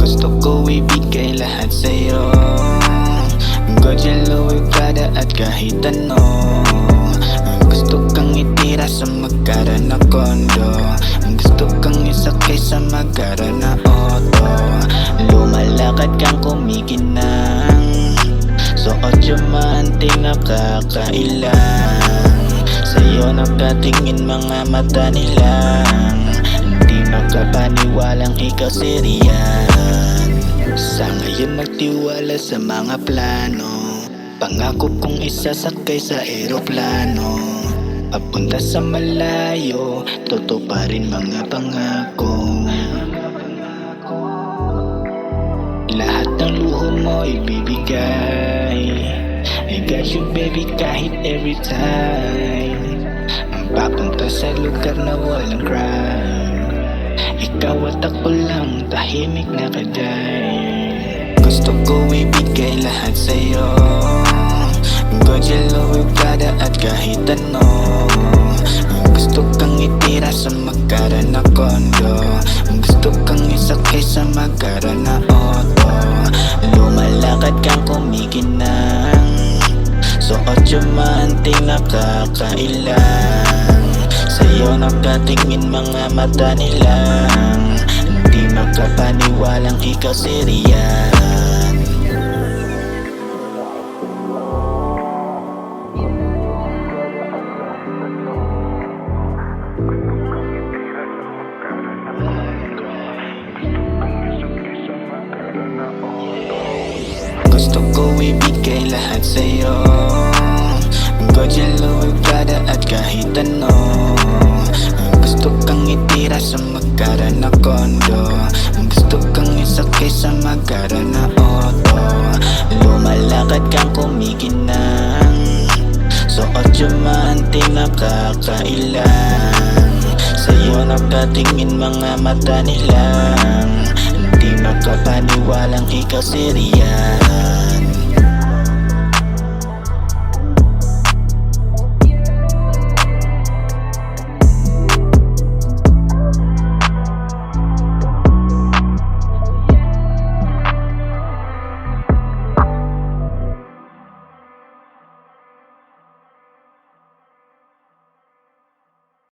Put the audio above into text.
Gusto ko ibigay lahat sa'yo. Godyan luwi kada at kahit ano. Gusto kang itira sa magkara na kondo. Gusto kang isakay sa magkara na auto. Lumalakad kang kumikinang. Suot yung maanting nakakailang. Sa'yo nakatingin mga mata nilang. Hindi makapaniwalang ikaw si Rian. Sa ngayon magtiwala sa mga plano. Pangako kong isasakay sa eroplano. Papunta sa malayo, tutuparin mga pangako. Lahat ng luho mo ibibigay. I got you baby kahit every time. Papunta sa lugar na walang crime. Ikaw at ako lang, tahimik na kagay. Gusto ko ibigay lahat sa'yo. Godyan luwi kada at kahit ano. Gusto kang itira sa magkara na kondo. Gusto kang isakay sa magkara na auto. Lumalakad kang kumikinang. Suot yung maanting nakakailang. Sa'yo nakatingin mga mata nilang. Hindi makapaniwalang ikaw si Rian. Gusto ko ibigay lahat sa'yo. Godyan luwi kada at kahit ano. Gusto kang itira sa magkara na kondo. Gusto kang isakay sa magkara na auto. Lumalakad kang kumikinang. Suot yung maanting nakakailang. Sa'yo nakatingin mga mata nilang. Hindi makapaniwalang ikaw si Rian.